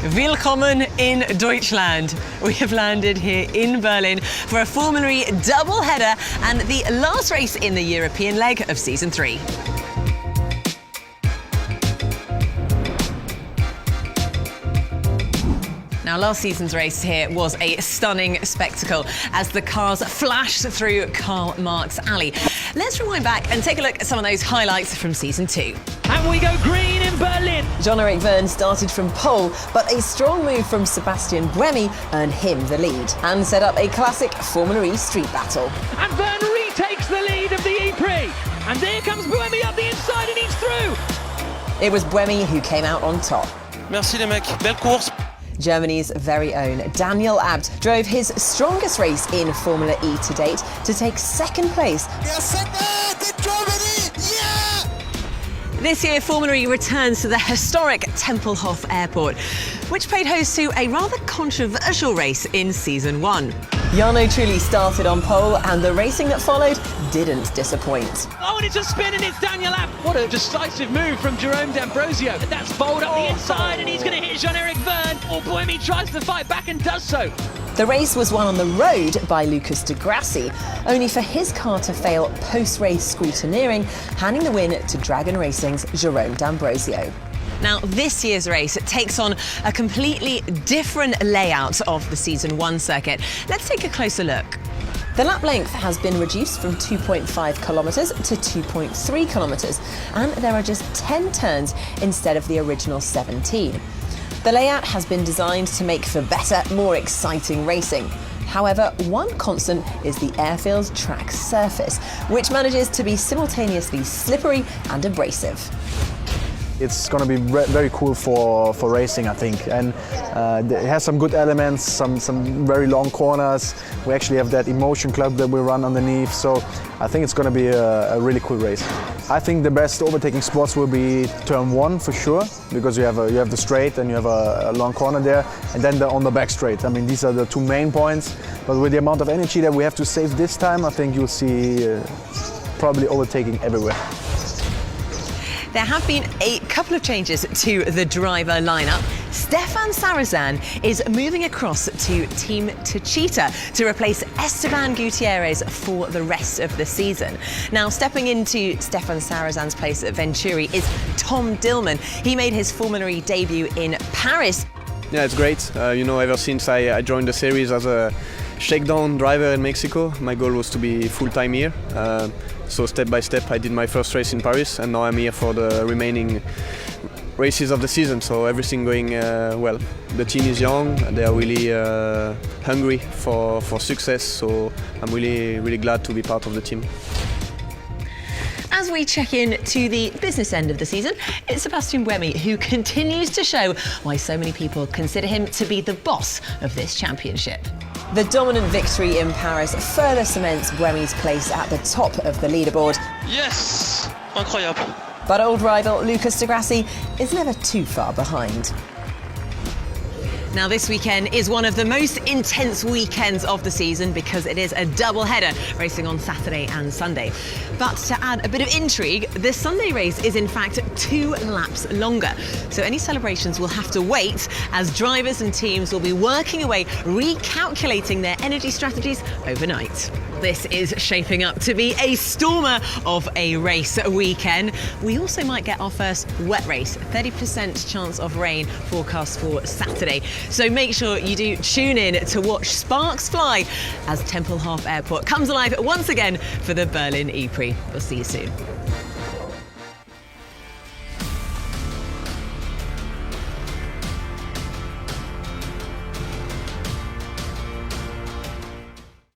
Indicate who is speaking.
Speaker 1: Willkommen in Deutschland. We have landed here in Berlin for a Formula E double-header and the last race in the European leg of Season 3. Now, last season's race here was a stunning spectacle as the cars flashed through Karl Marx Alley. Let's rewind back and take a look at some of those highlights from Season 2.
Speaker 2: And we go green in Berlin.
Speaker 1: Jean-Eric Vergne started from pole, but a strong move from Sebastian Buemi earned him the lead and set up a classic Formula E street battle.
Speaker 2: And Vergne retakes the lead of the E-Prix. And there comes Buemi up the inside and he's through.
Speaker 1: It was Buemi who came out on top.
Speaker 3: Merci les mecs, belle course.
Speaker 1: Germany's very own Daniel Abt drove his strongest race in Formula E to date to take second place. This year, Formula E returns to the historic Tempelhof Airport, which played host to a rather controversial race in Season 1. Jarno Trulli started on pole, and the racing that followed didn't disappoint.
Speaker 2: Oh, and it's a spin, and it's Daniel Abt. What a decisive move from Jerome D'Ambrosio. That's bowled up the inside, and he's going to hit Jean-Eric Vergne. Oh, Buemi tries to fight back and does so.
Speaker 1: The race was won on the road by Lucas de Grassi, only for his car to fail post-race scrutineering, handing the win to Dragon Racing's Jerome D'Ambrosio. Now, this year's race takes on a completely different layout of the Season 1 circuit. Let's take a closer look. The lap length has been reduced from 2.5 kilometres to 2.3 kilometres, and there are just 10 turns instead of the original 17. The layout has been designed to make for better, more exciting racing. However, one constant is the airfield track surface, which manages to be simultaneously slippery and abrasive.
Speaker 4: It's going to be very cool for racing, I think, and it has some good elements, some very long corners. We actually have that emotion club that we run underneath, so I think it's going to be a really cool race. I think the best overtaking spots will be turn 1 for sure, because you have the straight and you have a long corner there, and then on the back straight. I mean, these are the two main points, but with the amount of energy that we have to save this time, I think you'll see probably overtaking everywhere.
Speaker 1: There have been a couple of changes to the driver lineup. Stefan Sarrazin is moving across to Team Techeetah to replace Esteban Gutierrez for the rest of the season. Now, stepping into Stefan Sarrazin's place at Venturi is Tom Dillman. He made his Formula E debut in Paris.
Speaker 5: Yeah, it's great. Ever since I joined the series as a shakedown driver in Mexico, my goal was to be full-time here. So step by step I did my first race in Paris, and now I'm here for the remaining races of the season, so everything going well. The team is young, they are really hungry for success, so I'm really glad to be part of the team.
Speaker 1: As we check in to the business end of the season, it's Sebastian Buemi who continues to show why so many people consider him to be the boss of this championship. The dominant victory in Paris further cements Buemi's place at the top of the leaderboard.
Speaker 3: Yes, incroyable.
Speaker 1: But old rival Lucas de Grassi is never too far behind. Now, this weekend is one of the most intense weekends of the season because it is a double-header racing on Saturday and Sunday. But to add a bit of intrigue, the Sunday race is in fact 2 laps longer. So any celebrations will have to wait as drivers and teams will be working away, recalculating their energy strategies overnight. This is shaping up to be a stormer of a race weekend. We also might get our first wet race, 30% chance of rain forecast for Saturday. So make sure you do tune in to watch sparks fly as Tempelhof Airport comes alive once again for the Berlin E-Prix. We'll see you soon.